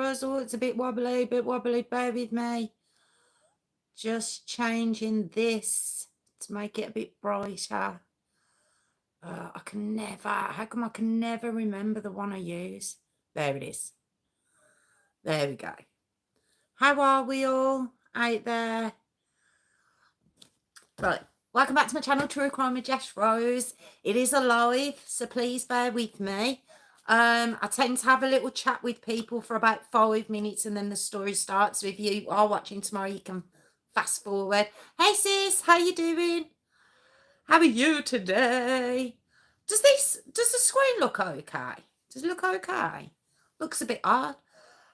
cameras. Oh, it's a bit wobbly, bear with me. Just changing this to make it a bit brighter. I can never, how come I can never remember the one I use? There it is. There we go. How are we all out there? Right, welcome back to my channel, True Crime with Jess Rose. It is alive, so please bear with me. I tend to have a little chat with people for about 5 minutes and then the story starts. So if you are watching tomorrow, you can fast forward. Hey sis, how you doing? How are you today? Does the screen look okay? Does it look okay? Looks a bit odd.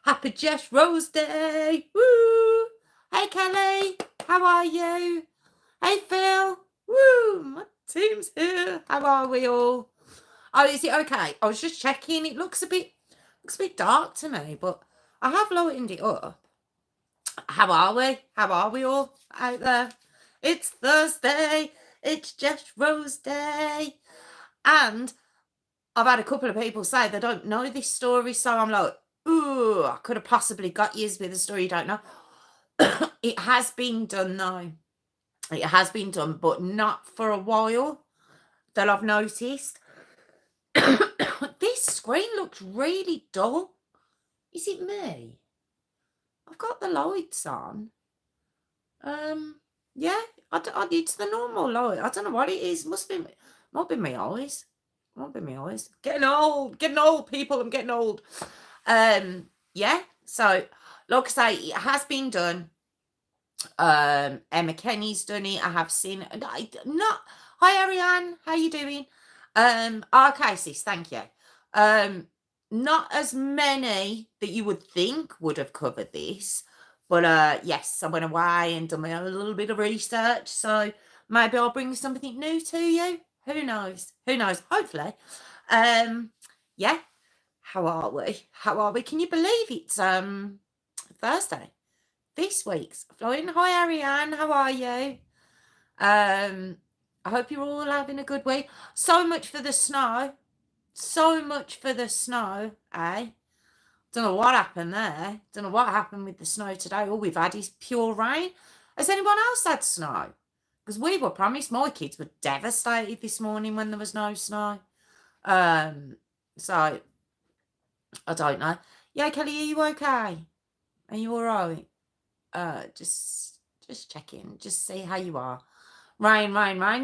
Happy Jess Rose Day. Woo! Hey Kelly, how are you? Hey Phil. Woo! My team's here. How are we all? Oh, is it okay? I was just checking. It looks a bit dark to me, but I have lightened it up. How are we? How are we all out there? It's Thursday. It's Jess Rose Day. And I've had a couple of people say they don't know this story, so I'm like, ooh, I could have possibly got you with a story you don't know. It has been done though. It has been done, but not for a while that I've noticed. This screen looks really dull. Is it me? I've got the lights on. Yeah, it's the normal light. I don't know what it is. Might be my eyes. Might be my eyes. Getting old, people. I'm getting old. Yeah. So, like I say, it has been done. Emma Kenny's done it. I have seen. Hi, Ariane. How you doing? Okay, sis. Thank you. Not as many that you would think would have covered this. But yes, I went away and done a little bit of research. So maybe I'll bring something new to you. Who knows? Who knows? Hopefully. Yeah. How are we? How are we? Can you believe it's Thursday? This week's flying. Hi Ariane, how are you? I hope you're all having a good week. So much for the snow. So much for the snow, eh? Don't know what happened there. Don't know what happened with the snow today. All we've had is pure rain. Has anyone else had snow? Because we were promised, my kids were devastated this morning when there was no snow. So, I don't know. Yeah, Kelly, are you okay? Are you all right? Just checking, just see how you are. Rain.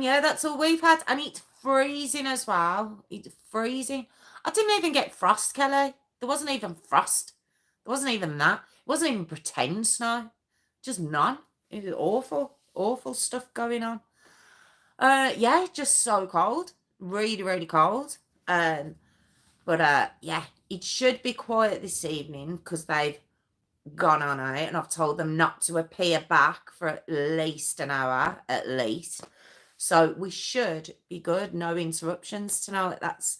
Yeah, that's all we've had. And it's freezing as well. It's freezing. I didn't even get frost, Kelly. There wasn't even frost. There wasn't even that. It wasn't even pretend snow. Just none. It was awful stuff going on. Yeah, just so cold. Really cold. But yeah, it should be quiet this evening because they've gone on out and I've told them not to appear back for at least an hour, at least. So we should be good. No interruptions tonight. That's,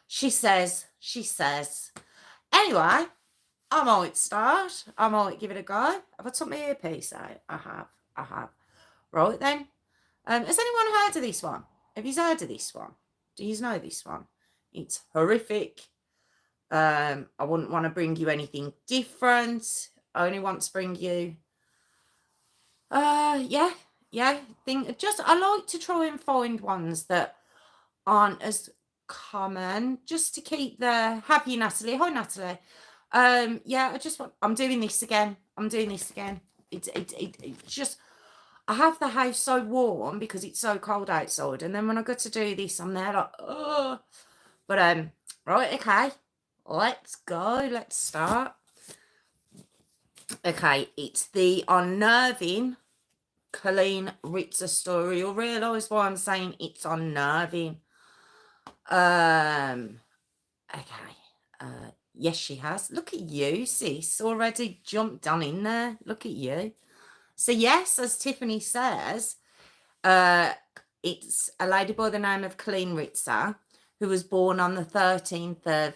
she says. Anyway, I might start. I might give it a go. Have I took my earpiece out? I have. Right then. Has anyone heard of this one? Have you heard of this one? Do you know this one? It's horrific. I wouldn't want to bring you anything different. I only want to bring you yeah. I like to try and find ones that aren't as common, just to keep the happy Natalie. Hi Natalie. Yeah, I'm doing this again. It's just, I have the house so warm because it's so cold outside, and then when I go to do this, I'm there like, oh. But right, okay. Let's go. Let's start. Okay, it's the Unnerving Coleen Ritzer story. You'll realise why I'm saying it's unnerving. Okay. Yes, she has. Look at you, sis. Already jumped on in there. Look at you. So yes, as Tiffany says, it's a lady by the name of Coleen Ritzer, who was born on the 13th of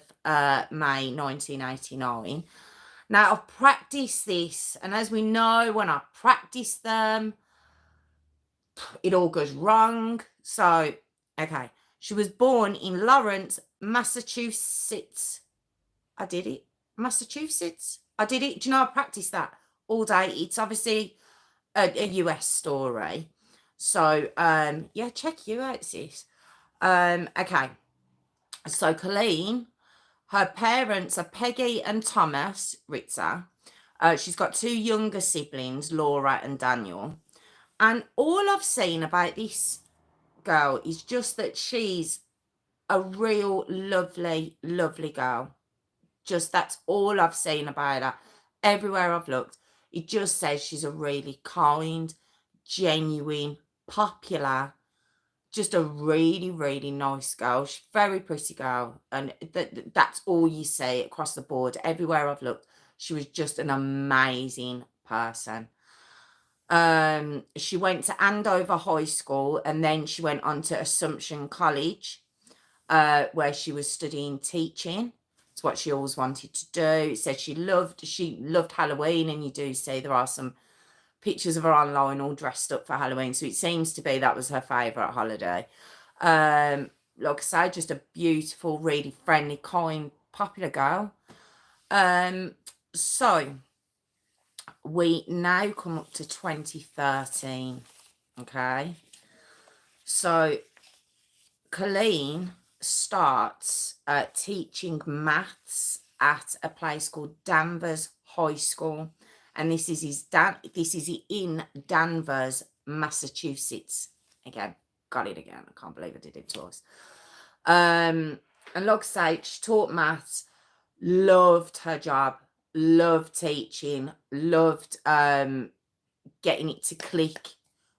May 1989. Now, I've practiced this, and as we know, when I practice them, it all goes wrong. So, okay. She was born in Lawrence, Massachusetts. I did it. Massachusetts. I did it. Do you know, I practiced that all day. It's obviously a US story. So, yeah, check you out, sis. Okay. So, Coleen, her parents are Peggy and Thomas Ritzer. She's got 2 younger siblings, Laura and Daniel. And all I've seen about this girl is just that she's a real lovely, lovely girl. Just that's all I've seen about her. Everywhere I've looked, it just says she's a really kind, genuine, popular, just a really, really nice girl. She's a very pretty girl. And that's all you see across the board. Everywhere I've looked, she was just an amazing person. She went to Andover High School and then she went on to Assumption College, where she was studying teaching. It's what she always wanted to do. It said she loved Halloween, and you do see there are some pictures of her online all dressed up for Halloween. So it seems to be that was her favourite holiday. Like I say, just a beautiful, really friendly, kind, popular girl. So we now come up to 2013. Okay. So Coleen starts teaching maths at a place called Danvers High School, and this is in Danvers, Massachusetts. Again, got it again. I can't believe I did it twice. And like I say, she taught maths, loved her job, loved teaching, loved getting it to click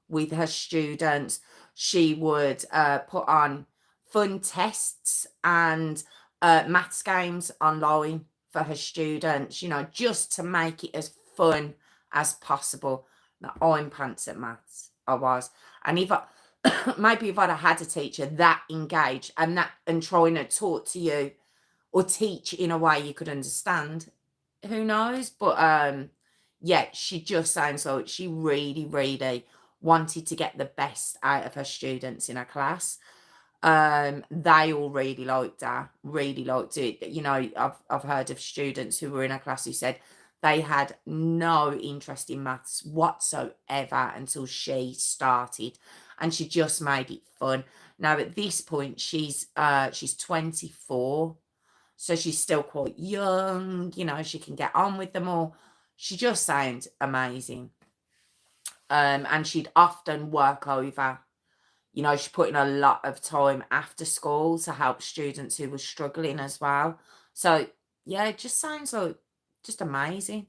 with her students. She would put on fun tests and maths games online for her students, you know, just to make it as fun as possible. Now, I'm pants at maths. I was. And if I maybe if I'd have had a teacher that engaged and trying to talk to you or teach in a way you could understand, who knows? But yeah, she just sounds like she really, really wanted to get the best out of her students in her class. They all really liked her, really liked it. You know, I've heard of students who were in her class who said they had no interest in maths whatsoever until she started, and she just made it fun. Now at this point, she's 24, so she's still quite young. You know, she can get on with them all. She just sounds amazing. And she'd often work over. You know, she put in a lot of time after school to help students who were struggling as well. So, yeah, it just sounds like just amazing.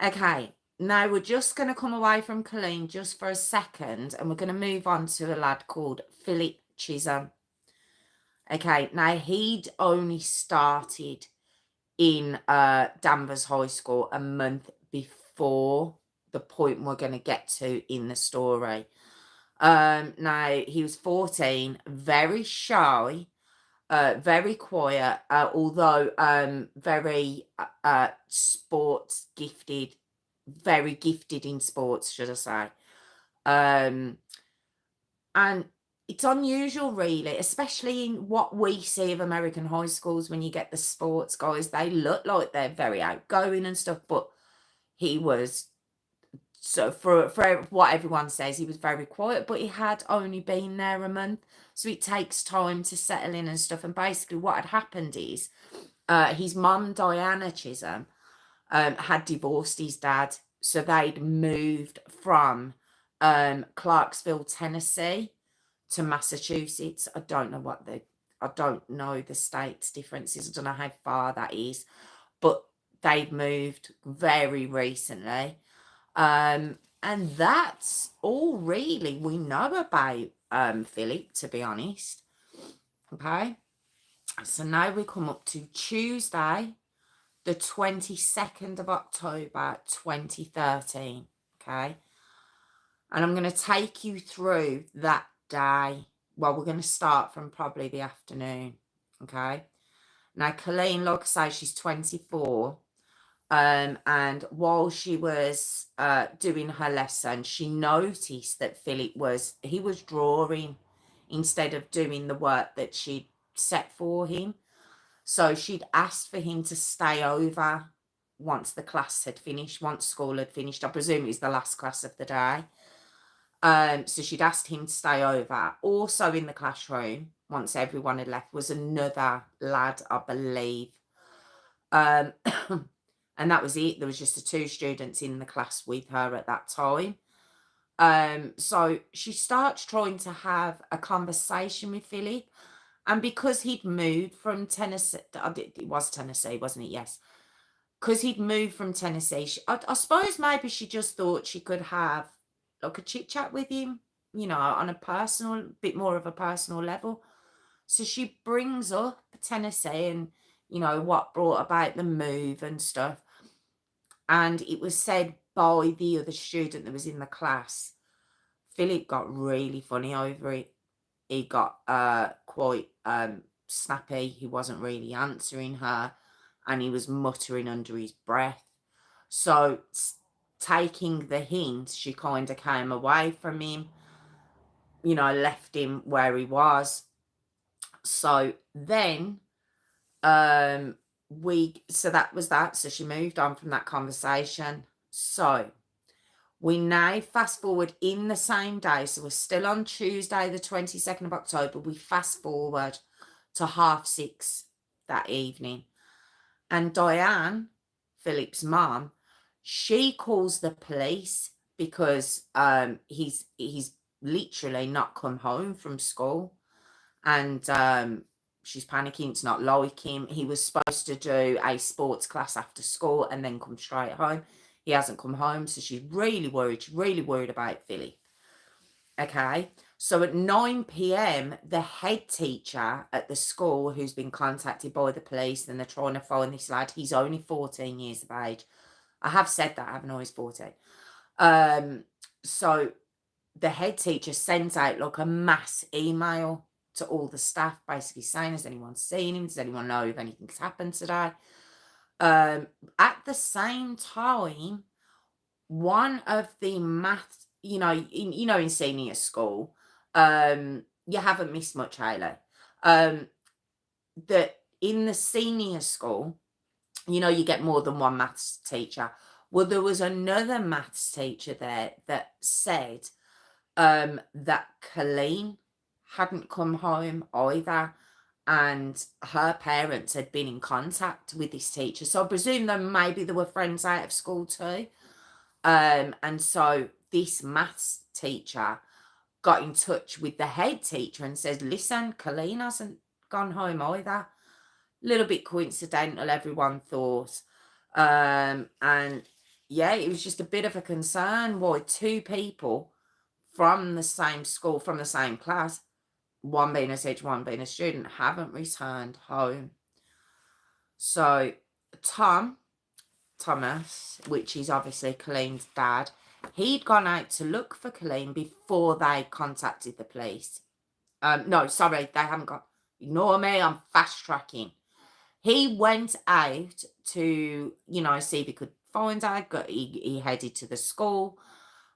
Okay, now we're just going to come away from Coleen just for a second, and we're going to move on to a lad called Philip Chisholm. Okay, now he'd only started in Danvers High School a month before the point we're going to get to in the story. Now he was 14, very shy, very quiet, although very sports gifted, very gifted in sports, should I say. And it's unusual, really, especially in what we see of American high schools. When you get the sports guys, they look like they're very outgoing and stuff, but he was, so for what everyone says, he was very quiet, but he had only been there a month, so it takes time to settle in and stuff. And basically what had happened is his mum, Diana Chisholm, had divorced his dad, so they'd moved from Clarksville, Tennessee to Massachusetts. I don't know the states differences. I don't know how far that is, but they'd moved very recently. And that's all really we know about Philip, to be honest. Okay. So now we come up to Tuesday, the 22nd of October, 2013. Okay. And I'm going to take you through that day. Well, we're going to start from probably the afternoon. Okay. Now, Coleen, like I say, she's 24. And while she was doing her lesson, she noticed that Philip was drawing instead of doing the work that she'd set for him. So she'd asked for him to stay over once the class had finished, once school had finished. I presume it was the last class of the day. So she'd asked him to stay over. Also in the classroom, once everyone had left, was another lad, I believe. And that was it. There was just the 2 students in the class with her at that time. So she starts trying to have a conversation with Philip. And because he'd moved from Tennessee, it was Tennessee, wasn't it? Yes. Because he'd moved from Tennessee, I suppose maybe she just thought she could have like a chit chat with him, on a bit more of a personal level. So she brings up Tennessee and, what brought about the move and stuff. And it was said by the other student that was in the class. Philip got really funny over it. He got quite snappy. He wasn't really answering her, and he was muttering under his breath. So taking the hint, she kind of came away from him, left him where he was. So then so that was that. So she moved on from that conversation. So we now fast forward in the same day. So we're still on Tuesday, the 22nd of October. We fast forward to 6:30 that evening. And Diane, Philip's mom, she calls the police because he's literally not come home from school. And she's panicking. It's not like him. He was supposed to do a sports class after school and then come straight home. He hasn't come home, so she's really worried. She's really worried about Philip. Okay, so at 9 p.m, the head teacher at the school, who's been contacted by the police, and they're trying to find this lad. He's only 14 years of age. I have said that, haven't I? He's 14. So the head teacher sends out like a mass email to all the staff, basically saying, has anyone seen him? Does anyone know if anything's happened today? At the same time, one of the maths, in senior school, you haven't missed much, Hayley. That in the senior school, you get more than one maths teacher. Well, there was another maths teacher there that said that Coleen hadn't come home either, and her parents had been in contact with this teacher. So I presume that maybe they were friends out of school too. And so this maths teacher got in touch with the head teacher and said, listen, Coleen hasn't gone home either. A little bit coincidental, everyone thought. And yeah, it was just a bit of a concern why 2 people from the same school, from the same class, one being a teacher, one being a student, haven't returned home. So Thomas, which is obviously Colleen's dad, he'd gone out to look for Coleen before they contacted the police. No, sorry, they haven't got. Ignore me, I'm fast tracking. He went out to, see if he could find her. He headed to the school.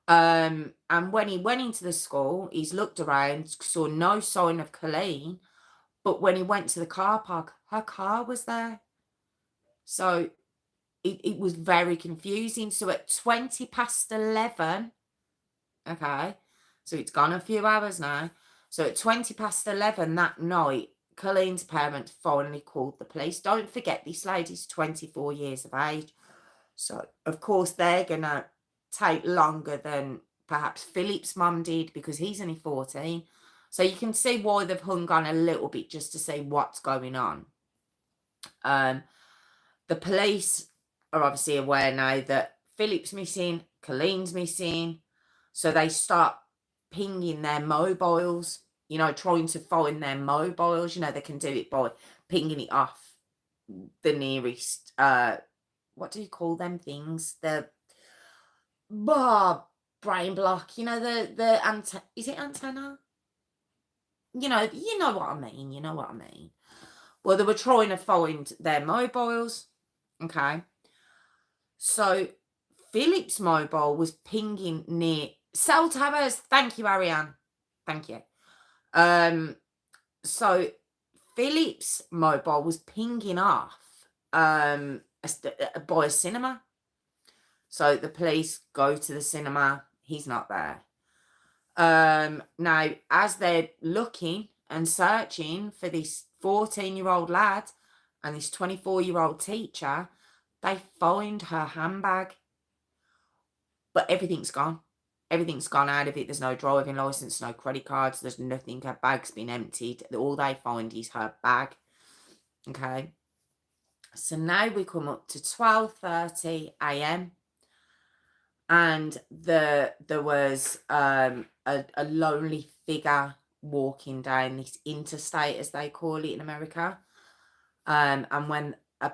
And when he went into the school, he's looked around, saw no sign of Coleen. But when he went to the car park, her car was there. So it was very confusing. So at 11:20, okay, so it's gone a few hours now. So at 11:20 that night, Colleen's parents finally called the police. Don't forget, this lady's 24 years of age. So, of course, they're going to take longer than perhaps Philip's mum did because he's only 14. So you can see why they've hung on a little bit just to see what's going on. The police are obviously aware now that Philip's missing, Colleen's missing. So they start pinging their mobiles, trying to find their mobiles. They can do it by pinging it off the nearest, what do you call them things? The brain block, the antenna. Is it antenna? You know what I mean. Well, they were trying to find their mobiles. Okay. So Philip's mobile was pinging near cell towers. Thank you, Ariane. Thank you. So Philip's mobile was pinging off by a cinema. So the police go to the cinema. He's not there. Now, as they're looking and searching for this 14-year-old lad and this 24-year-old teacher, they find her handbag. But everything's gone. Everything's gone out of it. There's no driving license, no credit cards. There's nothing. Her bag's been emptied. All they find is her bag. Okay. So now we come up to 12:30 a.m. and there was a lonely figure walking down this interstate, as they call it in America. And when a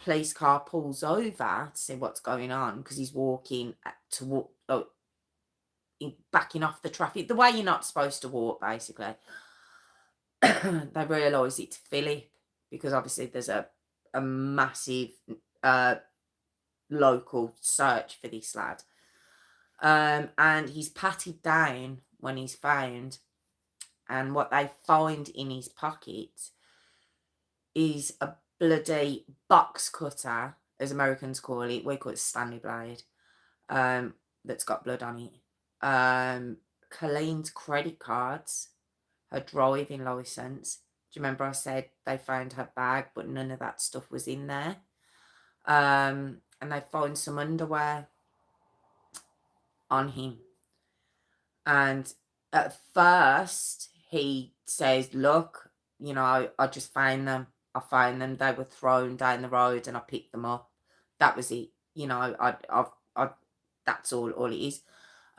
police car pulls over to see what's going on, because he's walking backing off the traffic the way you're not supposed to walk, basically. They realise it's Philip, because obviously there's a massive local search for this lad. And he's patted down when he's found, and what they find in his pocket is a bloody box cutter, as Americans call it. We call it Stanley blade, that's got blood on it. Colleen's credit cards, her driving license. Do you remember I said they found her bag, but none of that stuff was in there? And they found some underwear on him. And at first he says, look, you know, I just found them. I found them. They were thrown down the road and I picked them up. That was it. You know, I that's all it is.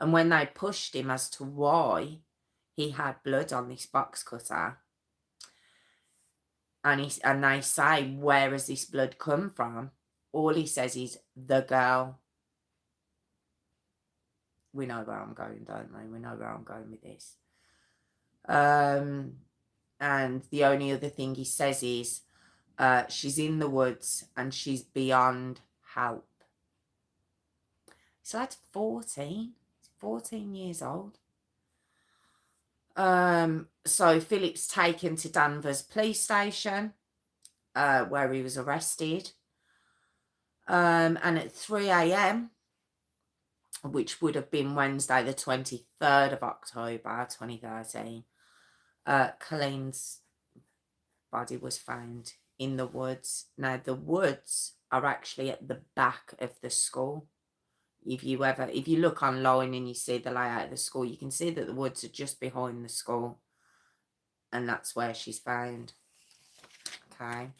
And when they pushed him as to why he had blood on this box cutter, and they say, where has this blood come from? All he says is, the girl. We know where I'm going, don't we? We know where I'm going with this. And the only other thing he says is, she's in the woods and she's beyond help. So that's 14. He's 14 years old. So Philip's taken to Danvers police station, where he was arrested. And at 3 a.m, which would have been Wednesday the 23rd of October 2013, Colleen's body was found in the woods. Now, the woods are actually at the back of the school. If you look online and you see the layout of the school, you can see that the woods are just behind the school. And that's where she's found. Okay.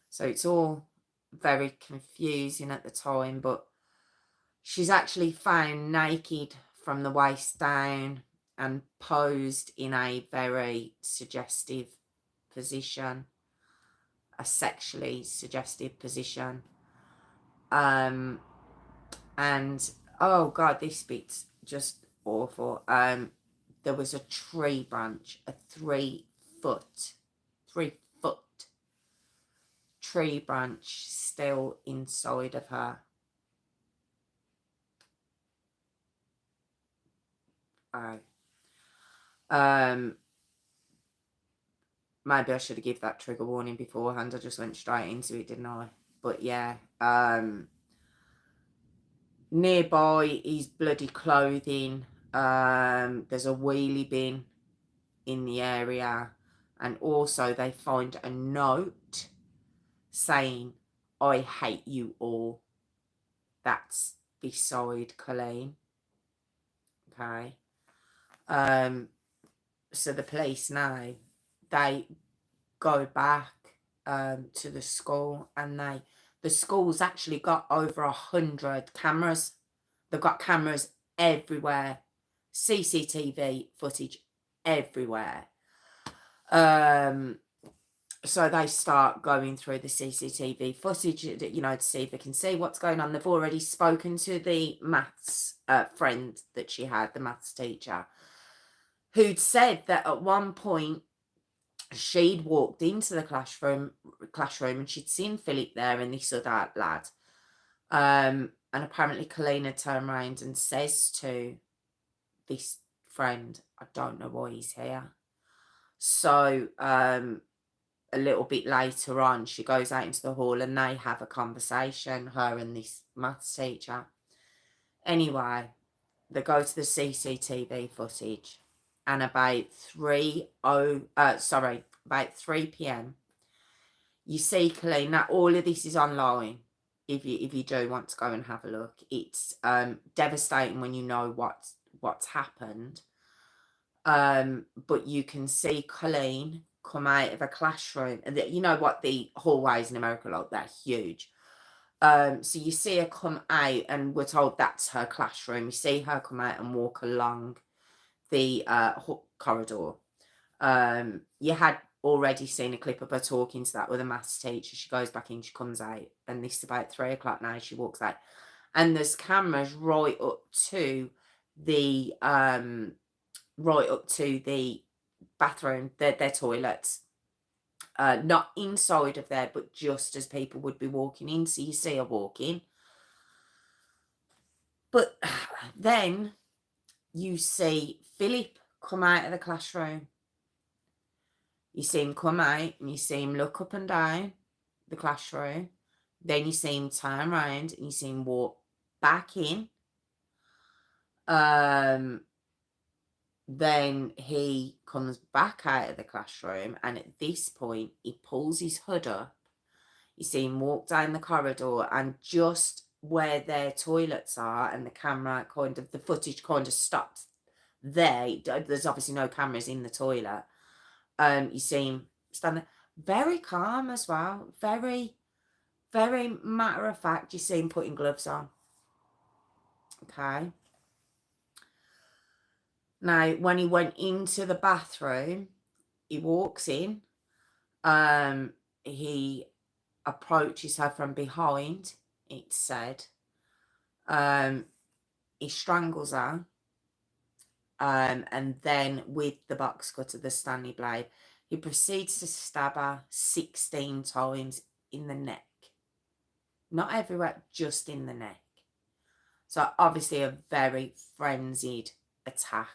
So it's all very confusing at the time, but she's actually found naked from the waist down and posed in a very suggestive position, a sexually suggestive position. And oh God, this bit's just awful. There was a tree branch, a 3-foot tree branch still inside of her. Maybe I should have given that trigger warning beforehand. I just went straight into it, didn't I? But yeah, nearby is bloody clothing. There's a wheelie bin in the area, and also they find a note saying, I hate you all. That's beside Coleen. Okay. So the police now, they go back to the school, and the school's actually got over 100 cameras. They've got cameras everywhere, CCTV footage everywhere. So they start going through the CCTV footage, you know, to see if they can see what's going on. They've already spoken to the maths friend that she had, the maths teacher, who'd said that at one point she'd walked into the classroom and she'd seen Philip there and this other lad. And apparently Coleen had turned around and says to this friend, I don't know why he's here. So a little bit later on, she goes out into the hall and they have a conversation, her and this maths teacher. Anyway, they go to the CCTV footage, and about 3 p.m, you see Coleen. Now, all of this is online. If you do want to go and have a look, it's devastating when you know what's happened. But you can see Coleen come out of a classroom, and you know what the hallways in America are like, they're huge. So you see her come out, and we're told that's her classroom. You see her come out and walk along the corridor. You had already seen a clip of her talking to that with a maths teacher. She goes back in, she comes out, and this is about 3 o'clock now. She walks out, and there's cameras right up to the bathroom, their toilets. Not inside of there, but just as people would be walking in. So you see her walking. But then you see Philip come out of the classroom. You see him come out, and you see him look up and down the classroom. Then you see him turn around, and you see him walk back in. Then he comes back out of the classroom, and at this point, he pulls his hood up. You see him walk down the corridor, and just where their toilets are, and the camera the footage kind of stops there. There's obviously no cameras in the toilet. You see him stand there, very calm as well, very, very matter of fact. You see him putting gloves on. Okay. Now, when he went into the bathroom, he walks in. He approaches her from behind, it's said. He strangles her. And then with the box cutter, the Stanley blade, he proceeds to stab her 16 times in the neck. Not everywhere, just in the neck. So obviously a very frenzied attack.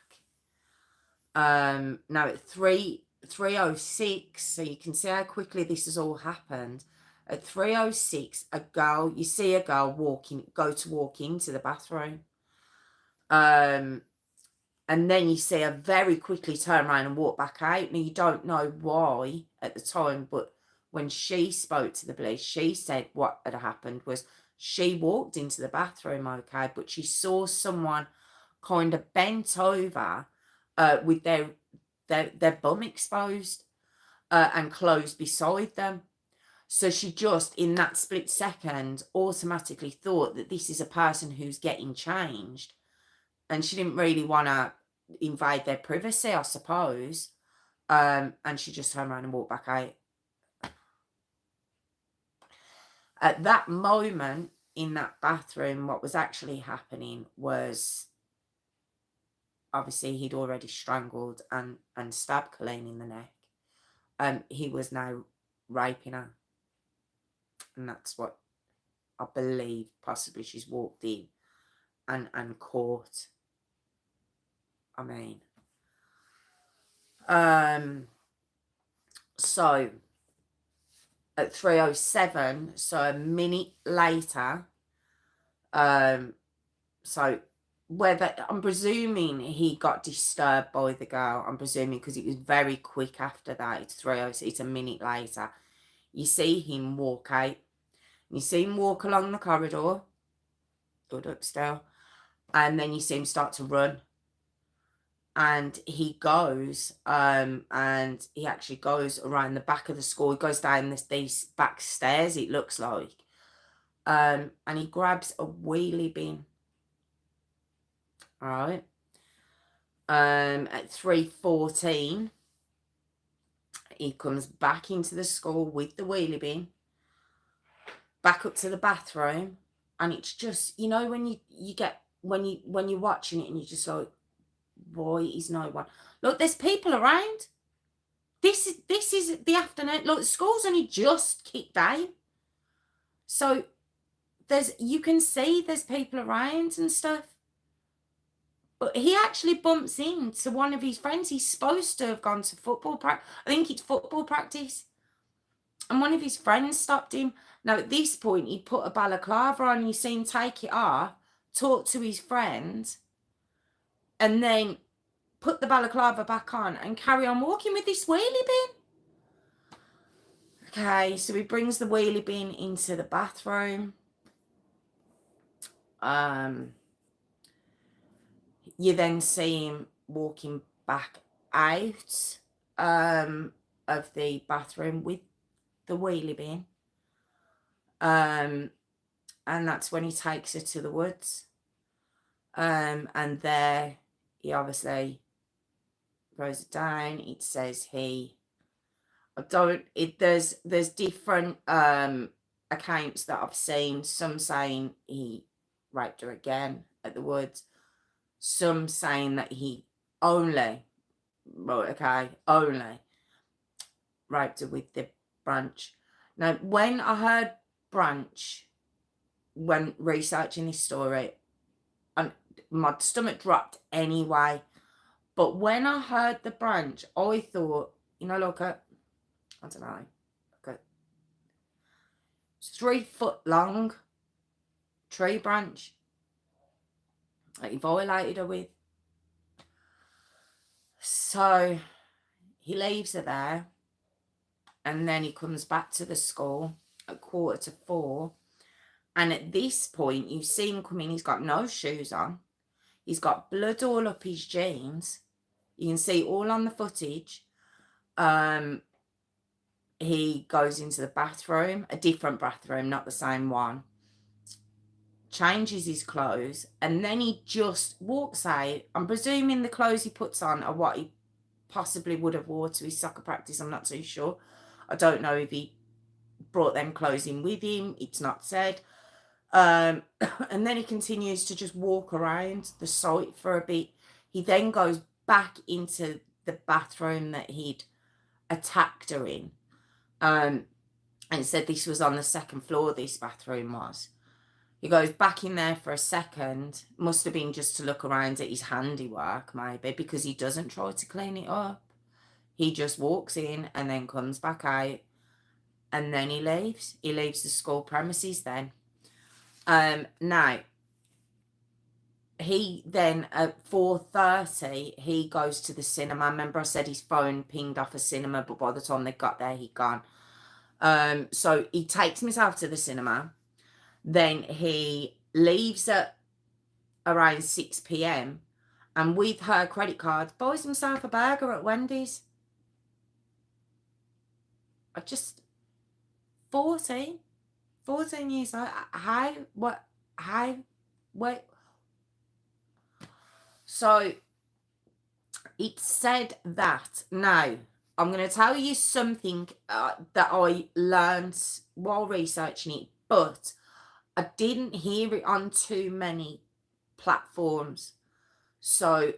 Now at 3:06, so you can see how quickly this has all happened. At 3:06, you see a girl go to walk into the bathroom. And then you see her very quickly turn around and walk back out. Now, you don't know why at the time, but when she spoke to the police, she said what had happened was she walked into the bathroom, okay, but she saw someone kind of bent over with their bum exposed and clothes beside them. So she just, in that split second, automatically thought that this is a person who's getting changed. And she didn't really want to invade their privacy, I suppose. And she just turned around and walked back out. At that moment in that bathroom, what was actually happening was, obviously, he'd already strangled and stabbed Coleen in the neck. He was now raping her. And that's what I believe possibly she's walked in and caught. I mean, so at 3:07, so a minute later, so whether, I'm presuming he got disturbed by the girl, I'm presuming, because it was very quick after that. It's 3:06, it's a minute later. You see him walk out. You see him walk along the corridor, good up still, and then you see him start to run. And he goes, and he actually goes around the back of the school. He goes down these back stairs, it looks like. And he grabs a wheelie bin. All right. At 3:14, he comes back into the school with the wheelie bin, back up to the bathroom, and it's just, you know, when when you're watching it and you're just like, why is no one? Look, there's people around. This is the afternoon. Look, school's only just kicked out. So you can see there's people around and stuff. But he actually bumps into one of his friends. He's supposed to have gone to football practice. I think it's football practice. And one of his friends stopped him. Now, at this point, he put a balaclava on. You see him take it off, talk to his friend, and then put the balaclava back on and carry on walking with this wheelie bin. Okay, so he brings the wheelie bin into the bathroom. You then see him walking back out of the bathroom with the wheelie bin. And that's when he takes her to the woods. And there he obviously throws it down. It says there's different accounts that I've seen. Some saying he raped her again at the woods. Some saying that he only raped her with the branch. Now, when I heard branch, when researching this story, my stomach dropped anyway. But when I heard the branch, I thought, look at, I don't know, it's 3 foot long tree branch that he violated her with. So he leaves her there, and then he comes back to the school at 3:45. And at this point, you see him come in. He's got no shoes on. He's got blood all up his jeans. You can see all on the footage. He goes into the bathroom, a different bathroom, not the same one. Changes his clothes, and then he just walks out. I'm presuming the clothes he puts on are what he possibly would have wore to his soccer practice. I'm not too sure. I don't know if he brought them clothes in with him. It's not said. And then he continues to just walk around the site for a bit. He then goes back into the bathroom that he'd attacked her in. And said this was on the 2nd floor, this bathroom was. He goes back in there for a second. Must have been just to look around at his handiwork, maybe, because he doesn't try to clean it up. He just walks in and then comes back out. And then he leaves. He leaves the school premises then. Now, he then, at 4:30, he goes to the cinema. Remember I said his phone pinged off a cinema, but by the time they got there, he'd gone. So he takes himself to the cinema. Then he leaves at around 6 p.m. and with her credit card, buys himself a burger at Wendy's. 14 years old. Wait. So it said that. Now, I'm going to tell you something that I learned while researching it, but I didn't hear it on too many platforms. So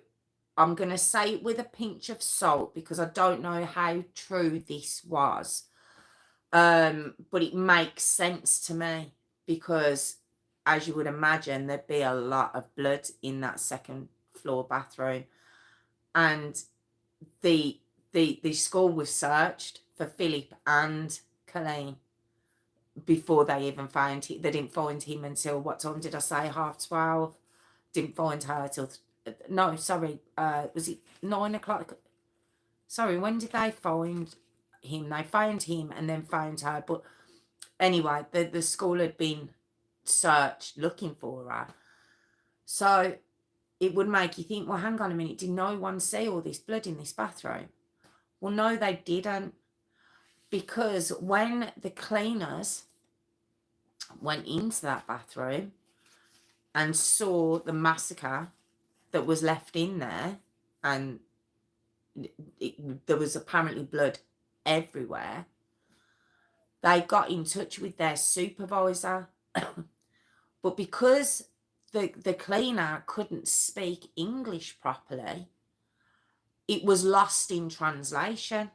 I'm going to say it with a pinch of salt because I don't know how true this was. But it makes sense to me because, as you would imagine, there'd be a lot of blood in that 2nd floor bathroom. And the school was searched for Philip and Coleen before they even found him. They didn't find him until, what time did I say? 12:30. Didn't find her till, no, sorry, was it 9 o'clock? Sorry, when did they find him? They found him and then found her. But anyway, the school had been searched looking for her. So it would make you think, well, hang on a minute, did no one see all this blood in this bathroom? Well, no, they didn't. Because when the cleaners went into that bathroom and saw the massacre that was left in there, and there was apparently blood everywhere, they got in touch with their supervisor. But because the cleaner couldn't speak English properly, it was lost in translation.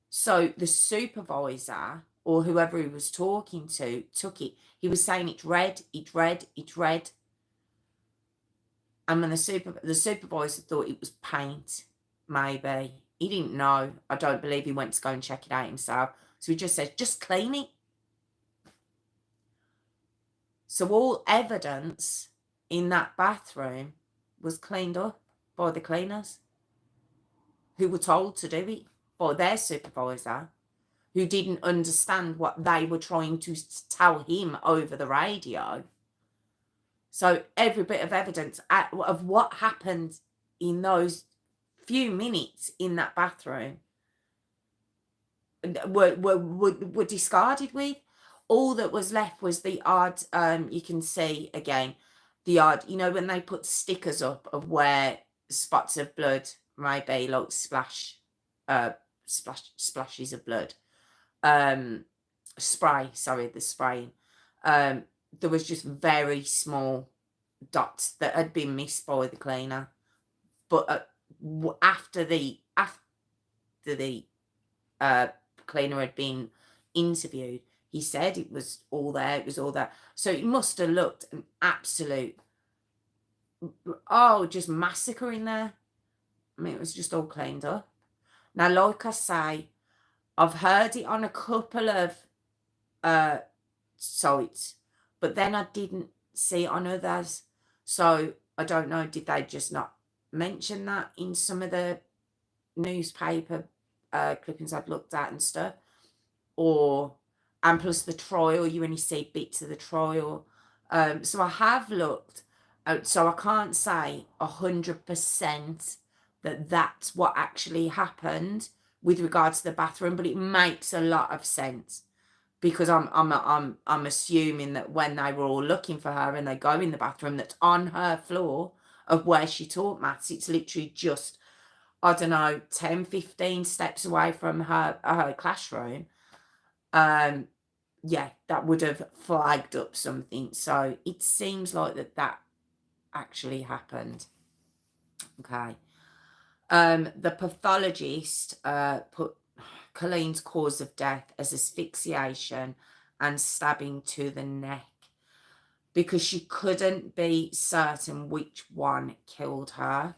So the supervisor, or whoever he was talking to, took it. He was saying it's red, it's red, it's red. And when the supervisor thought it was paint, maybe. He didn't know. I don't believe he went to go and check it out himself. So he just says, just clean it. So all evidence in that bathroom was cleaned up by the cleaners, who were told to do it by their supervisor, who didn't understand what they were trying to tell him over the radio. So every bit of evidence of what happened in those few minutes in that bathroom were discarded with. All that was left was the odd, you can see again, the odd, you know, when they put stickers up of where spots of blood may be, like splashes of blood. Spray, sorry, the spraying. There was just very small dots that had been missed by the cleaner. But after the cleaner had been interviewed, he said it was all there. It was all there. So it must have looked an absolute, just massacre in there. I mean, it was just all cleaned up. Now, like I say, I've heard it on a couple of sites, but then I didn't see it on others. So I don't know, did they just not mention that in some of the newspaper clippings I'd looked at and stuff? And plus the trial, you only see bits of the trial. So I have looked, so I can't say 100% that that's what actually happened with regards to the bathroom, but it makes a lot of sense, because I'm assuming that when they were all looking for her and they go in the bathroom that's on her floor of where she taught maths, it's literally just, I don't know, 10, 15 steps away from her classroom. Yeah, that would have flagged up something. So it seems like that actually happened. Okay. The pathologist put Colleen's cause of death as asphyxiation and stabbing to the neck, because she couldn't be certain which one killed her.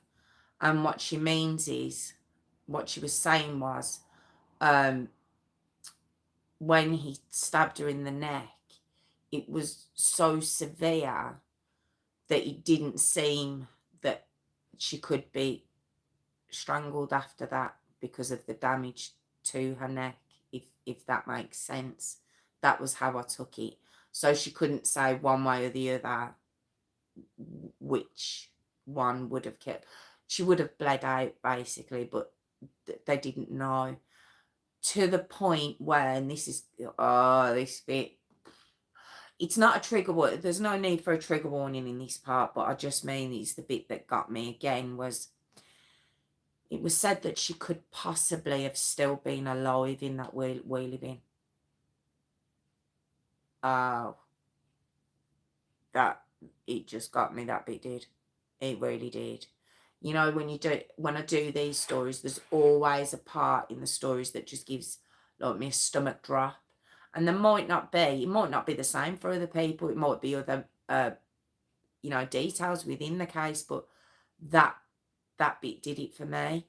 And what she means is, what she was saying was, when he stabbed her in the neck, it was so severe that it didn't seem that she could be strangled after that because of the damage to her neck, if that makes sense. That was how I took it. So she couldn't say one way or the other which one would have killed. She would have bled out, basically, but they didn't know. To the point where, and this is, this bit, it's not a trigger warning. There's no need for a trigger warning in this part, but I just mean it's the bit that got me again. Was it was said that she could possibly have still been alive in that wheelie bin. That, it just got me, that bit did. It really did. You know, when I do these stories, there's always a part in the stories that just gives like me a stomach drop. And it might not be the same for other people. It might be other details within the case, but that bit did it for me,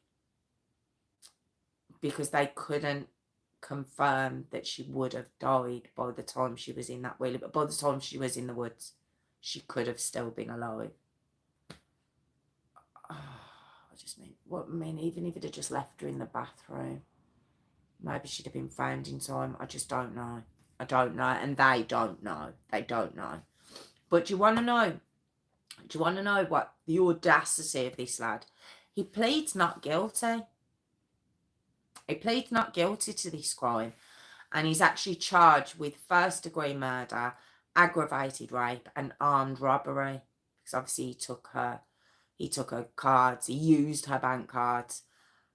because they couldn't confirm that she would have died by the time she was in that wheelie, but by the time she was in the woods, she could have still been alive. Even if it had just left her in the bathroom, maybe she'd have been found in time. I just don't know. I don't know, and they don't know. They don't know. But do you want to know? Do you want to know what the audacity of this lad? He pleads not guilty. He pleads not guilty to this crime, and he's actually charged with first-degree murder, aggravated rape, and armed robbery. Because obviously he took her cards, he used her bank cards,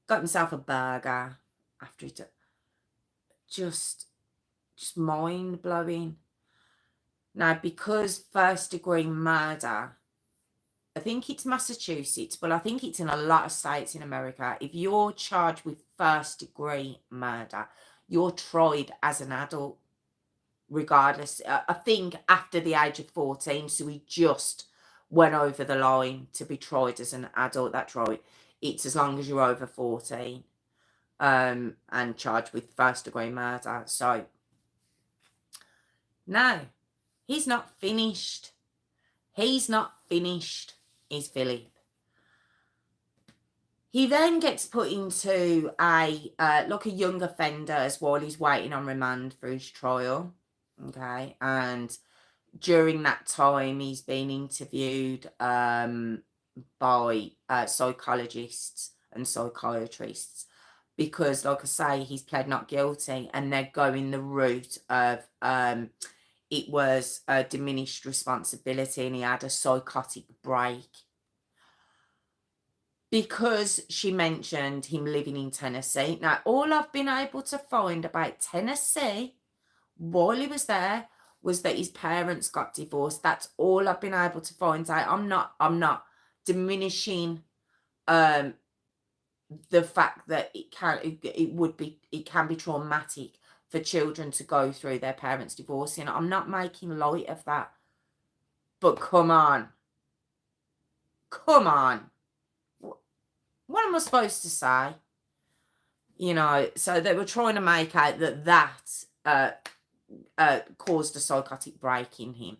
got himself a burger after he took. Just mind-blowing. Now, because first-degree murder, I think it's Massachusetts, but I think it's in a lot of states in America. If you're charged with first-degree murder, you're tried as an adult, regardless. I think after the age of 14, so he just went over the line to be tried as an adult. That's right. It's as long as you're over 14. and charged with first-degree murder. So, no, he's not finished. He's not finished, is Philip. He then gets put into a young offenders while he's waiting on remand for his trial. Okay, and during that time, he's been interviewed by psychologists and psychiatrists because, like I say, he's pled not guilty, and they're going the route of it was a diminished responsibility and he had a psychotic break. Because she mentioned him living in Tennessee. Now, all I've been able to find about Tennessee while he was there was that his parents got divorced. That's all I've been able to find out. I'm not diminishing the fact that it can be traumatic for children to go through their parents divorcing. I'm not making light of that. But come on. Come on. What am I supposed to say? You know, so they were trying to make out that caused a psychotic break in him.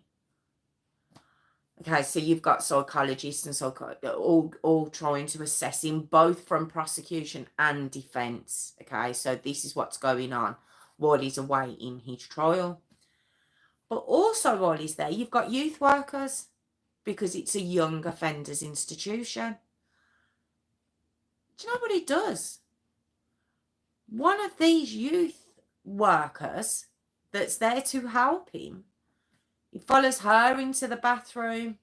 Okay, so you've got psychologists and all trying to assess him, both from prosecution and defence. Okay, so this is what's going on while he's awaiting his trial. But also while he's there, you've got youth workers, because it's a young offenders institution. Do you know what he does? One of these youth workers that's there to help him, he follows her into the bathroom.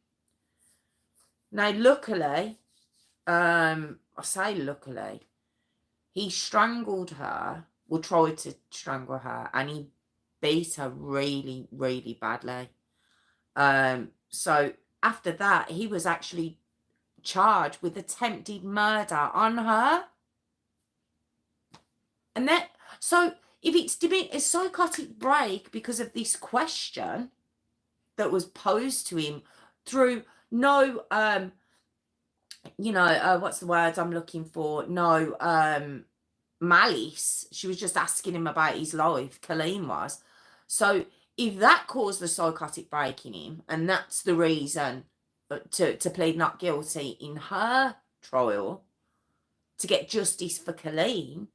Now, luckily, I say luckily, he strangled her, or tried to strangle her, and he beat her really, really badly. So after that, he was actually charged with attempted murder on her. And that, so if it's a psychotic break because of this question that was posed to him through no, what's the word I'm looking for? No, malice. She was just asking him about his life, Coleen was. So if that caused the psychotic break in him, and that's the reason to plead not guilty in her trial, to get justice for Coleen,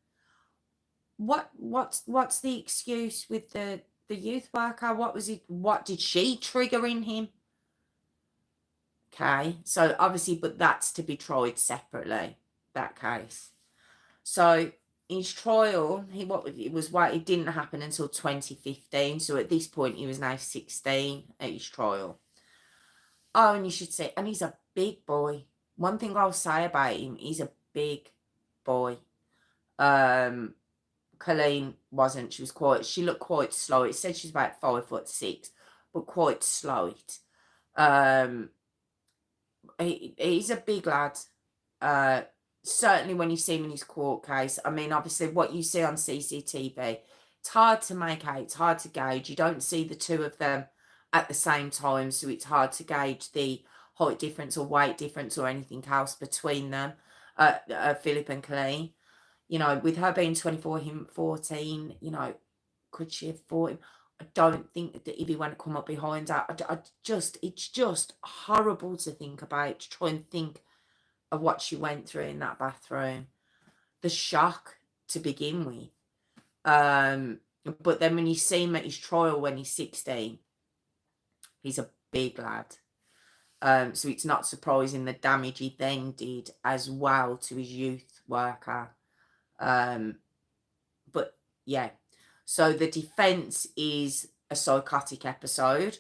what's the excuse with the youth worker? What did she trigger in him? Okay, so obviously, but that's to be tried separately, that case. So his trial, it didn't happen until 2015. So at this point, he was now 16 at his trial. Oh, and you should say, and he's a big boy. One thing I'll say about him, he's a big boy. Coleen wasn't. She looked quite slow. It said she's about 5'6", but quite slight. He's a big lad. Certainly when you see him in his court case. I mean, obviously what you see on CCTV, it's hard to make out. It's hard to gauge. You don't see the two of them at the same time, so it's hard to gauge the height difference or weight difference or anything else between them, Philip and Coleen. You know, with her being 24, him 14, you know, could she have fought him? I don't think that if he went to come up behind her, it's just horrible to think about, to try and think of what she went through in that bathroom. The shock to begin with. But then when you see him at his trial when he's 16, he's a big lad. So it's not surprising the damage he then did as well to his youth worker. But yeah, so the defense is a psychotic episode,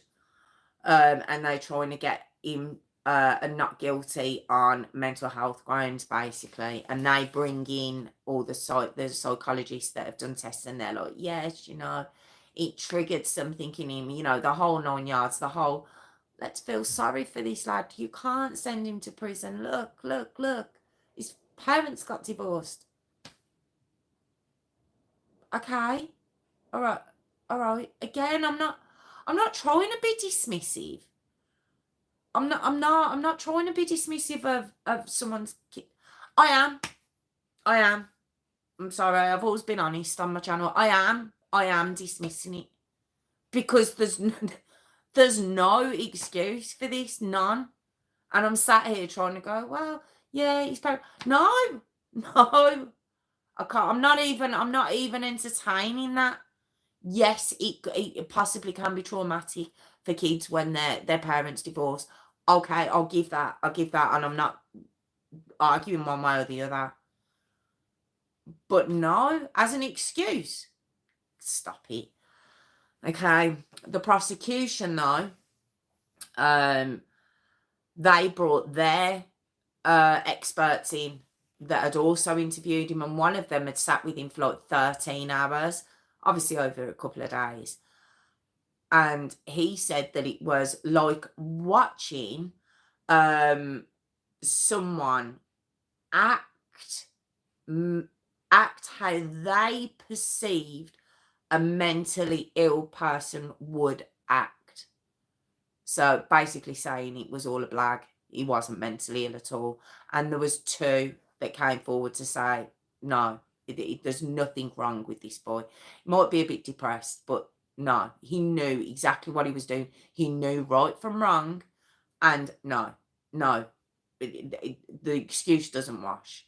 and they're trying to get him not guilty on mental health grounds, basically. And they bring in all the psychologists that have done tests, and they're like, yes, you know, it triggered something in him, you know, the whole 9 yards, the whole, let's feel sorry for this lad. You can't send him to prison. Look. His parents got divorced. Okay. All right. Again, I'm not trying to be dismissive. I'm not trying to be dismissive of someone's kid. I am. I'm sorry, I've always been honest on my channel. I am dismissing it because there's no excuse for this, none. And I'm sat here trying to go, well, yeah, he's probably no, no. I can't. I'm not even entertaining that. Yes, it possibly can be traumatic for kids when their parents divorce. Okay, I'll give that. And I'm not arguing one way or the other. But no, as an excuse, stop it. Okay, the prosecution though, they brought their experts in that had also interviewed him, and one of them had sat with him for like 13 hours, obviously over a couple of days. And he said that it was like watching someone act how they perceived a mentally ill person would act. So basically saying it was all a blag. He wasn't mentally ill at all. And there was 2 that came forward to say, no, there's nothing wrong with this boy. He might be a bit depressed, but no, he knew exactly what he was doing. He knew right from wrong. And no, the excuse doesn't wash.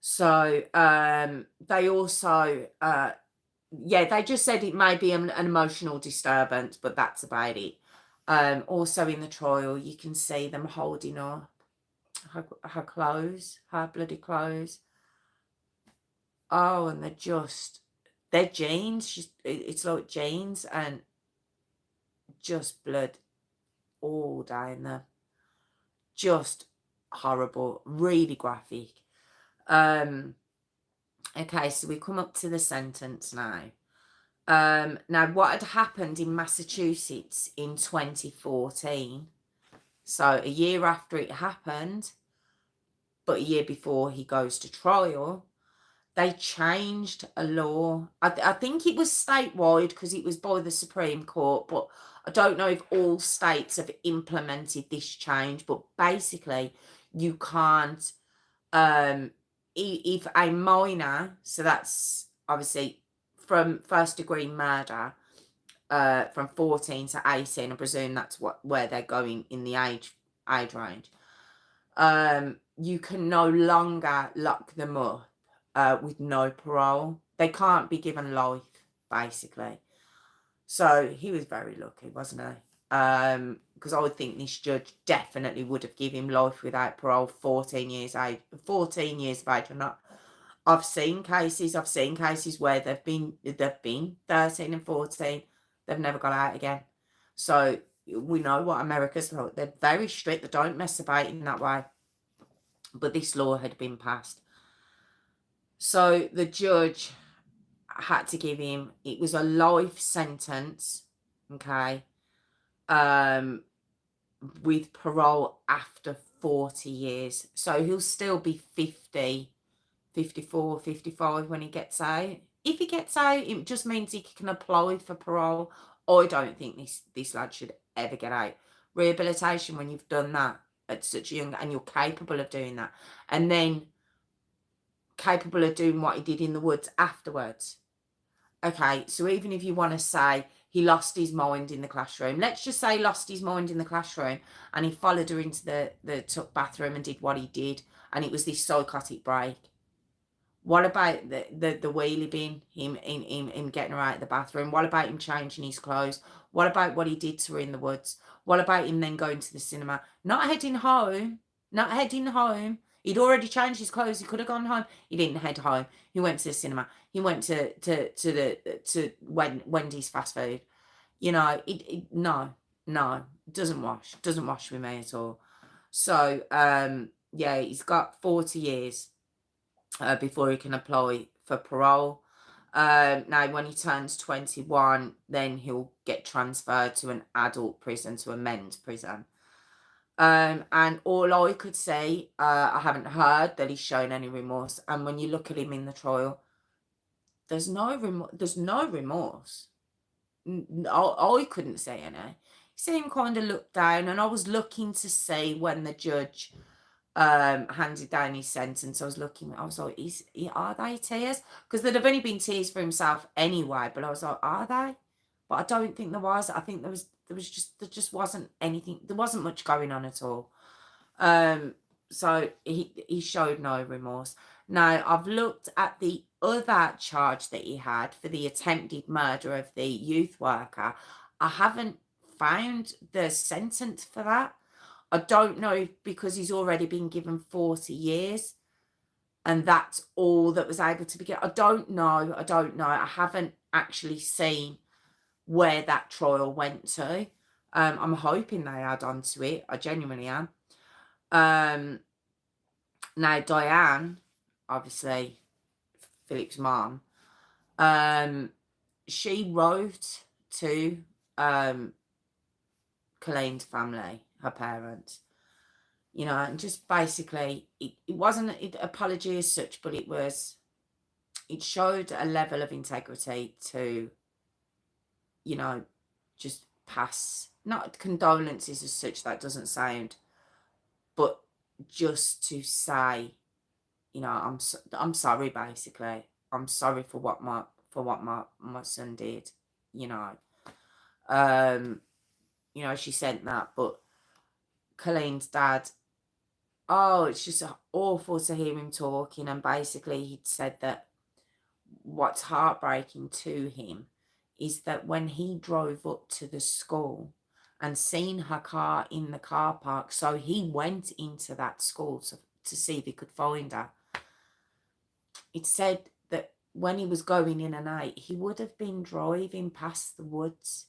So they also, they just said it may be an emotional disturbance, but that's about it. Also in the trial, you can see them holding up her clothes, her bloody clothes. Oh, and they're jeans. It's like jeans and just blood all down there. Just horrible, really graphic. Okay, so we come up to the sentence now. Now, what had happened in Massachusetts in 2014, so a year after it happened, but a year before he goes to trial, they changed a law. I think it was statewide because it was by the Supreme Court, but I don't know if all states have implemented this change. But basically, you can't, if a minor, so that's obviously from first degree murder, from 14 to 18, I presume that's where they're going in the age range. You can no longer lock them up with no parole. They can't be given life, basically. So he was very lucky, wasn't he? Because I would think this judge definitely would have given him life without parole. 14 years of age or not. I've seen cases where they've been 13 and 14. They've never got out again. So we know what America's like. They're very strict. They don't mess about in that way. But this law had been passed. So the judge had to give him, it was a life sentence, okay, with parole after 40 years. So he'll still be 50, 54, 55 when he gets out. If he gets out, it just means he can apply for parole. I don't think this lad should ever get out. Rehabilitation, when you've done that at such a young, and you're capable of doing that, and then capable of doing what he did in the woods afterwards. Okay, so even if you want to say he lost his mind in the classroom, let's just say he lost his mind in the classroom and he followed her into the bathroom and did what he did, and it was this psychotic break. What about the wheelie bin, him getting her out of the bathroom? What about him changing his clothes? What about what he did to her in the woods? What about him then going to the cinema? Not heading home. He'd already changed his clothes. He could have gone home. He didn't head home. He went to the cinema. He went to Wendy's fast food. You know, no, it doesn't wash. It doesn't wash with me at all. So, yeah, he's got 40 years before he can apply for parole. Now, when he turns 21, then he'll get transferred to an adult prison, to a men's prison. And all I could say, I haven't heard that he's shown any remorse. And when you look at him in the trial, there's no remorse. I couldn't say any. He seemed kind of looked down, and I was looking to see when the judge handed down his sentence, I was like, are they tears? Because there'd have only been tears for himself anyway, but I was like, are they? But I don't think there was. I think there just wasn't anything. There wasn't much going on at all. So he showed no remorse. Now, I've looked at the other charge that he had for the attempted murder of the youth worker. I haven't found the sentence for that. I don't know if because he's already been given 40 years and that's all that was able to be given. I don't know. I haven't actually seen where that trial went to. I'm hoping they add on to it. I genuinely am. Now, Diane, obviously, Philip's mom, she wrote to Colleen's family, her parents, you know, and just basically, it wasn't an apology as such, but it showed a level of integrity to, you know, just pass, not condolences as such, that doesn't sound, but just to say, you know, I'm sorry, basically. I'm sorry for what my son did, you know. You know, she sent that, but Colleen's dad, oh, it's just awful to hear him talking, and basically he'd said that what's heartbreaking to him is that when he drove up to the school and seen her car in the car park, so he went into that school to see if he could find her. It said that when he was going in and out, he would have been driving past the woods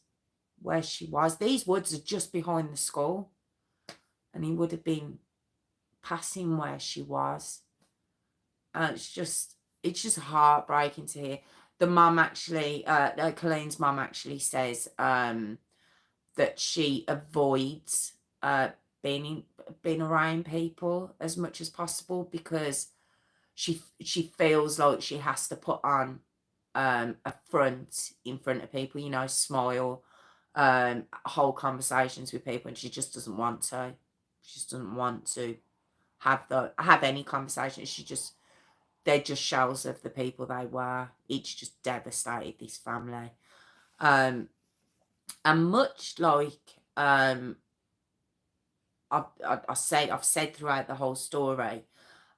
where she was. These woods are just behind the school, and he would have been passing where she was. And it's just heartbreaking to hear. The mum actually, Colleen's mum actually says that she avoids being around people as much as possible because she feels like she has to put on a front in front of people, you know, smile, hold conversations with people, and she just doesn't want to. She just doesn't want to have any conversation. They're just shells of the people they were. It's just devastated this family. And much like I've said throughout the whole story,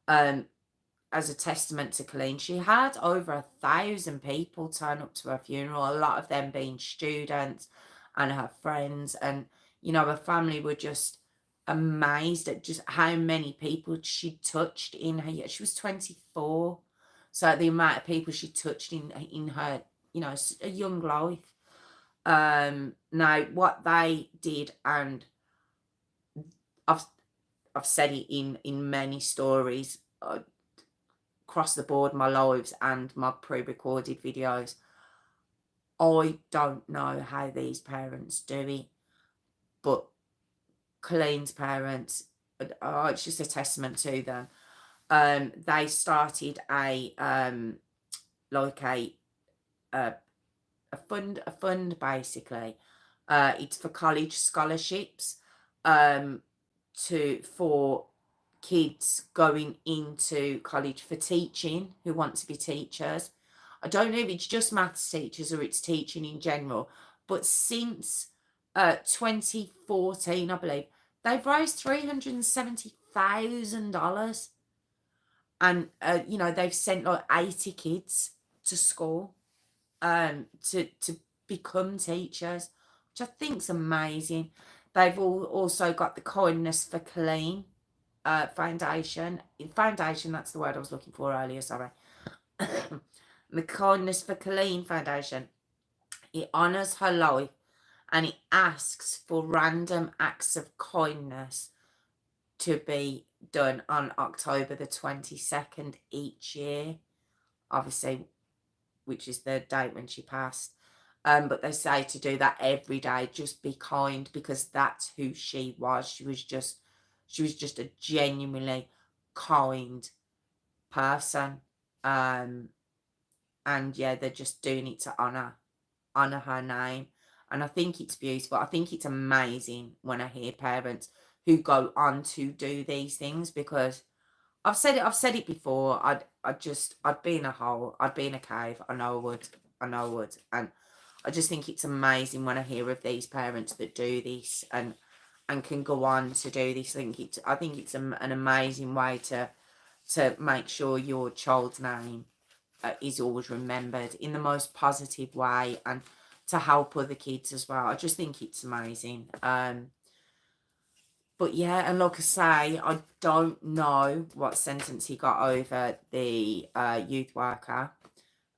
as a testament to Coleen, she had over 1,000 people turn up to her funeral, a lot of them being students and her friends. And, you know, her family were just amazed at just how many people she touched in her year. She was 24. So the amount of people she touched in her, you know, a young life. Now, what they did, and I've said it in many stories, across the board, my lives and my pre-recorded videos, I don't know how these parents do it, but Colleen's parents, it's just a testament to them. They started a fund basically. It's for college scholarships, for kids going into college for teaching who want to be teachers. I don't know if it's just maths teachers or it's teaching in general, but since 2014, I believe, they've raised $370,000, and you know, they've sent like 80 kids to school to become teachers, which I think is amazing. They've also got the Kindness for Coleen Foundation. Foundation, that's the word I was looking for earlier, sorry. The Kindness for Coleen Foundation. It honours her life and it asks for random acts of kindness to be done on October the 22nd each year, obviously, which is the date when she passed. But they say to do that every day, just be kind, because that's who she was. She was just a genuinely kind person. And yeah, they're just doing it to honor her name. And I think it's beautiful. I think it's amazing when I hear parents who go on to do these things, because I've said it before. I'd be in a hole. I'd be in a cave. I know I would. And I just think it's amazing when I hear of these parents that do this and can go on to do this. I think it's an amazing way to make sure your child's name is always remembered in the most positive way, and to help other kids as well. I just think it's amazing. But yeah, and like I say, I don't know what sentence he got over the youth worker.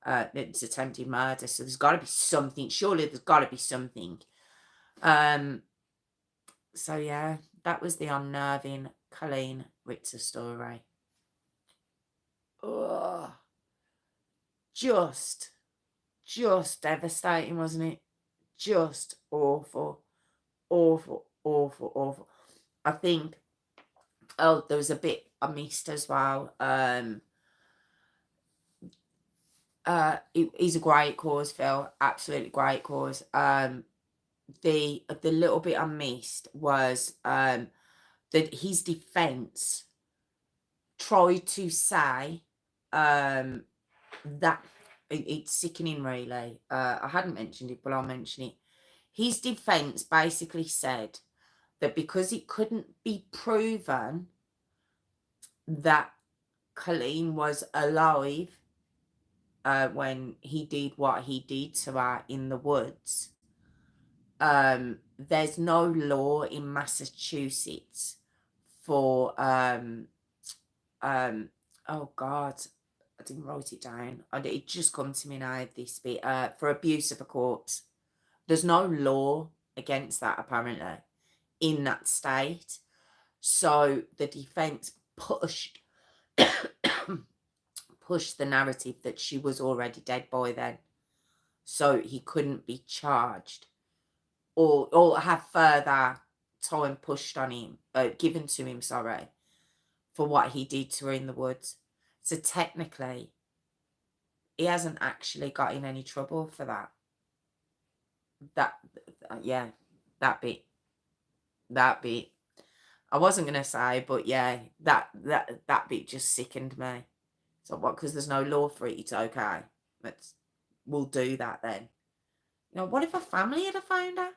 It's attempted murder, so there's got to be something. Surely there's got to be something. So yeah, that was the Unnerving Coleen Ritzer story. Ugh. Just devastating, wasn't it? Just awful, awful, awful, awful. I think, there was a bit I missed as well. He's a great cause, Phil. Absolutely great cause. The little bit I missed was that his defence tried to say that it's sickening, really. I hadn't mentioned it, but I'll mention it. His defence basically said that because it couldn't be proven that Coleen was alive when he did what he did to her in the woods, there's no law in Massachusetts for oh God, I didn't write it down. It just come to me now, this bit, for abuse of a corpse. There's no law against that, apparently, in that state. So the defence pushed the narrative that she was already dead by then, so he couldn't be charged or have further time pushed on him, given to him, sorry, for what he did to her in the woods. So technically, he hasn't actually got in any trouble for that. Yeah, that bit. I wasn't gonna say, but yeah, that bit just sickened me. So what? Because there's no law for it, it's okay. We'll do that then. You know, what if a family had found her?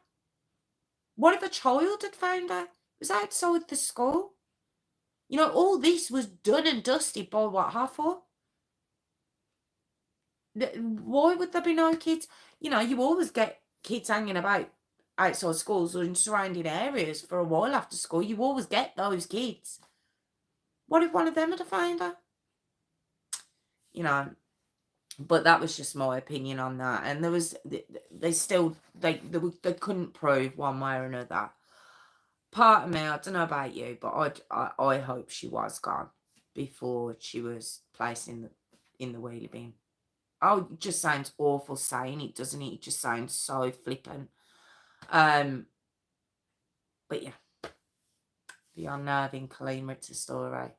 What if a child had found her? It was outside the school. You know, all this was done and dusted by what, half hour? Why would there be no kids? You know, you always get kids hanging about outside schools or in surrounding areas for a while after school. You always get those kids. What if one of them had found her? You know, but that was just my opinion on that. And there was, they couldn't prove one way or another. Part of me, I don't know about you, but I hope she was gone before she was placed in the wheelie bin. Oh, it just sounds awful saying it, doesn't it? It just sounds so flippant. But yeah, the Unnerving Coleen Ritzer story.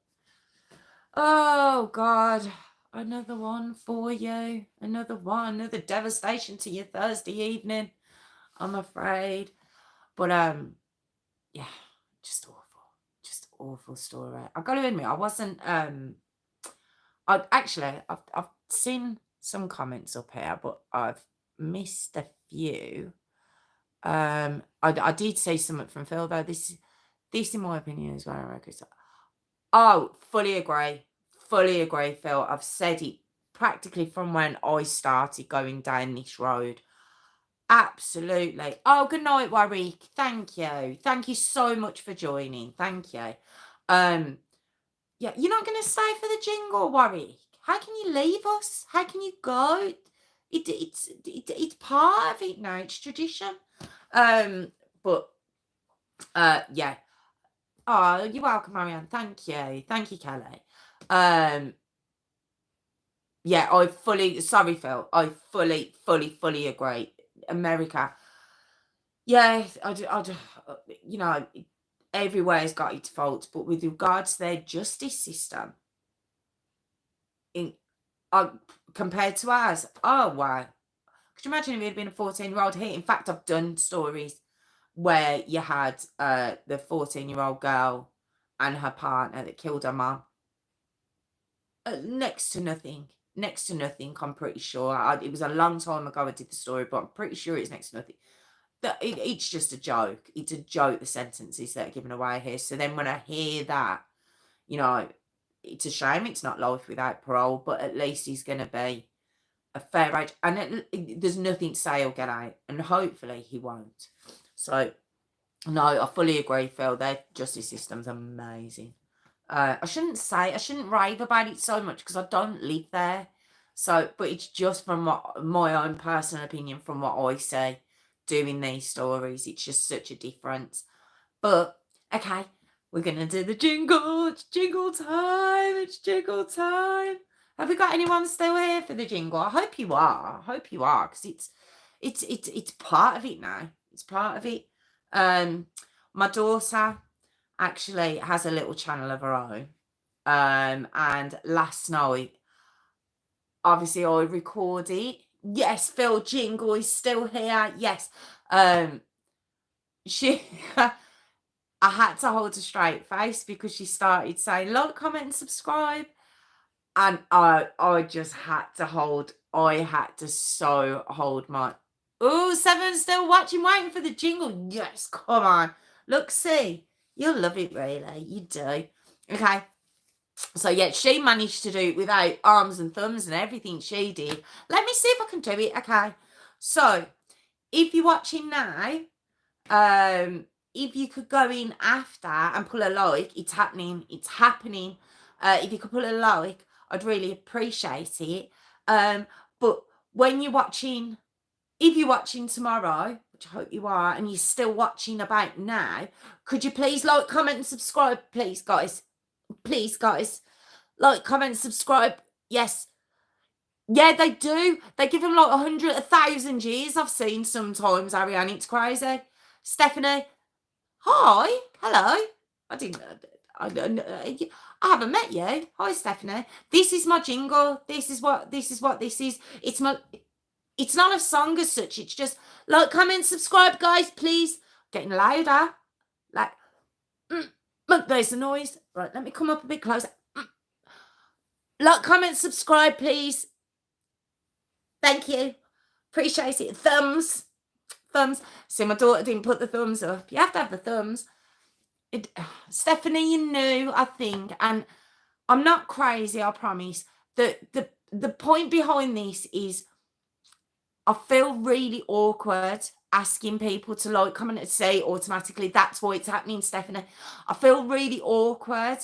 Oh God, another one for you. Another one, another devastation to your Thursday evening, I'm afraid. But yeah, just awful story. I've got to admit, I wasn't I've seen some comments up here, but I've missed a few. I did say something from Phil, though. This in my opinion is where I reckon. Oh, fully agree, Phil. I've said it practically from when I started going down this road. Absolutely. Oh, good night, Warwick. Thank you so much for joining. Thank you. Yeah, you're not going to stay for the jingle, Warwick. How can you leave us? How can you go? It's part of it now. It's tradition. But yeah. Oh, you're welcome, Marianne. Thank you, Kelly. Yeah, sorry, Phil. I fully agree. America. Yeah, you know, everywhere's got its faults, but with regards to their justice system, compared to ours, oh wow. Could you imagine if it had been a 14-year-old here? In fact, I've done stories where you had the 14-year-old girl and her partner that killed her mum. Next to nothing. Next to nothing, I'm pretty sure. It was a long time ago I did the story, but I'm pretty sure it's next to nothing. It's just a joke. It's a joke, the sentences that are given away here. So then when I hear that, you know, it's a shame it's not life without parole, but at least he's going to be a fair age. And there's nothing to say he'll get out. And hopefully he won't. So, no, I fully agree, Phil. Their justice system's amazing. I shouldn't rave about it so much because I don't live there. So, but it's just from my own personal opinion, from what I see doing these stories. It's just such a difference. But, okay, we're going to do the jingle. It's jingle time. It's jingle time. Have we got anyone still here for the jingle? I hope you are. I hope you are, because it's part of it now. It's part of it. My daughter actually has a little channel of her own. And last night, obviously, I recorded. Yes, Phil Jingle is still here. Yes. She I had to hold a straight face because she started saying like, comment, and subscribe. And I just had to hold. I had to so hold my. Oh, 7's still watching, waiting for the jingle. Yes, come on. Look, see. You'll love it, really. You do. Okay. So, yeah, she managed to do it without arms and thumbs and everything she did. Let me see if I can do it. Okay. So, if you're watching now, if you could go in after and pull a like, it's happening. It's happening. If you could pull a like, I'd really appreciate it. But when you're watching, if you're watching tomorrow, which I hope you are, and you're still watching about now, could you please like, comment, and subscribe, please, guys? Please, guys. Like, comment, subscribe. Yes. Yeah, they do. They give them like 100, 1,000 years. I've seen sometimes, Ariane. It's crazy. Stephanie. Hi. Hello. I haven't met you. Hi, Stephanie. This is my jingle. This is what this is. It's not a song as such. It's just like, comment, subscribe, guys, please. Getting louder. Like, there's the noise. Right, let me come up a bit closer. Like, comment, subscribe, please. Thank you. Appreciate it. Thumbs. See, my daughter didn't put the thumbs up. You have to have the thumbs. Stephanie, you knew, I think, and I'm not crazy, I promise. The point behind this is I feel really awkward asking people to like, comment, and say automatically. That's why it's happening, Stephanie. I feel really awkward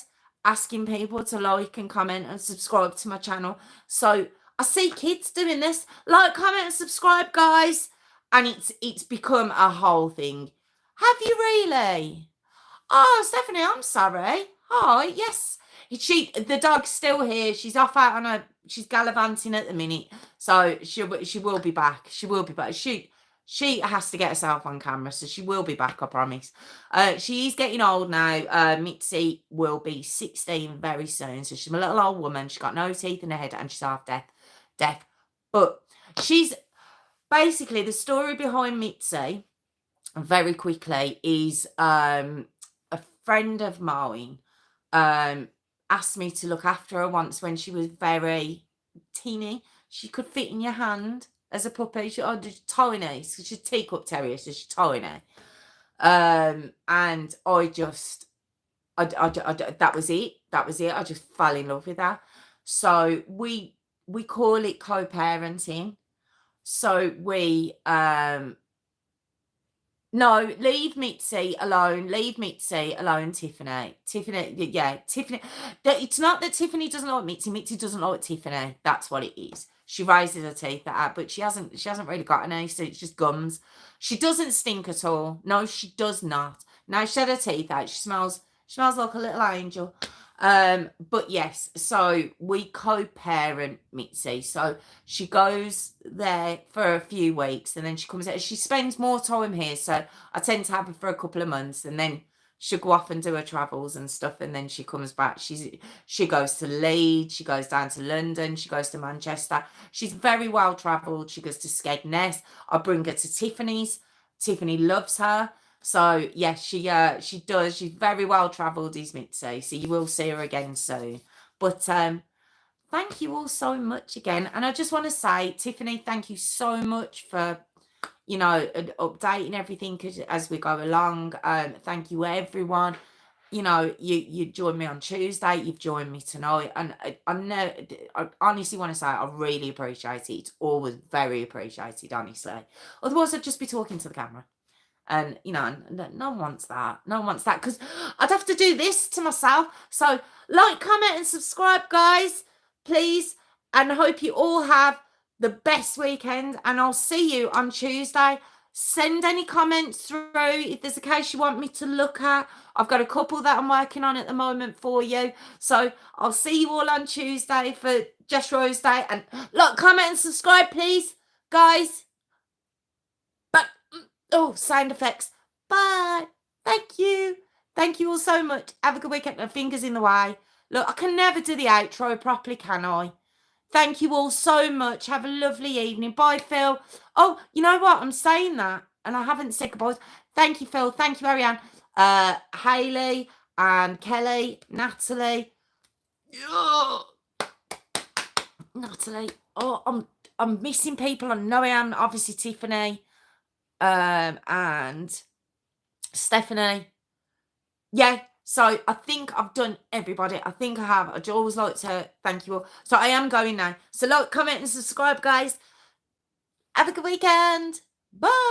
asking people to like and comment and subscribe to my channel. So I see kids doing this. Like, comment, and subscribe, guys. And it's become a whole thing. Have you really? Oh, Stephanie, I'm sorry. Hi, yes. The dog's still here. She's off out on she's gallivanting at the minute. So she will be back. She will be back. She has to get herself on camera, so she will be back, I promise. She's getting old now. Mitzi will be 16 very soon. So she's a little old woman. She's got no teeth in her head and she's half deaf. But she's basically, the story behind Mitzi, very quickly, is a friend of mine asked me to look after her once when she was very teeny. She could fit in your hand as a puppy. She's tiny. So she's a teacup terrier, so she's tiny. And I just, that was it. That was it. I just fell in love with her. So we call it co-parenting. So we no, leave Mitzi alone. Leave Mitzi alone, Tiffany. Tiffany. It's not that Tiffany doesn't like Mitzi. Mitzi doesn't like Tiffany. That's what it is. She raises her teeth at her, but she hasn't really got any, so it's just gums. She doesn't stink at all. No, she does not. Now she had her teeth out. She smells like a little angel. But yes, so we co-parent Mitzi. So she goes there for a few weeks and then she comes out. She spends more time here, so I tend to have her for a couple of months and then she'll go off and do her travels and stuff, and then she comes back. She goes to Leeds, she goes down to London, she goes to Manchester. She's very well travelled. She goes to Skegness. I bring her to Tiffany's. Tiffany loves her. So yeah, she does. She's very well travelled, is Mitzi. So you will see her again soon. But thank you all so much again. And I just want to say, Tiffany, thank you so much for, you know, updating everything as we go along. Thank you, everyone. You know, you joined me on Tuesday. You've joined me tonight, and I honestly want to say I really appreciate it. It's always very appreciated, honestly. Otherwise, I'd just be talking to the camera. And, you know, no one wants that. No one wants that because I'd have to do this to myself. So, like, comment, and subscribe, guys, please. And I hope you all have the best weekend. And I'll see you on Tuesday. Send any comments through if there's a case you want me to look at. I've got a couple that I'm working on at the moment for you. So, I'll see you all on Tuesday for Jess Rose Day. And, like, comment, and subscribe, please, guys. Oh, sound effects. Bye. Thank you. Thank you all so much. Have a good weekend. My fingers in the way. Look, I can never do the outro properly, can I? Thank you all so much. Have a lovely evening. Bye, Phil. Oh, you know what? I'm saying that, and I haven't said goodbye. Thank you, Phil. Thank you, Ariane. Hayley and Kelly, Natalie. Natalie. Oh, I'm missing people. I know I am. Obviously, Tiffany. And Stephanie. Yeah, so I think I've done everybody. I think I have. I'd always like to thank you all. So I am going now. So like, comment, and subscribe, guys. Have a good weekend. Bye.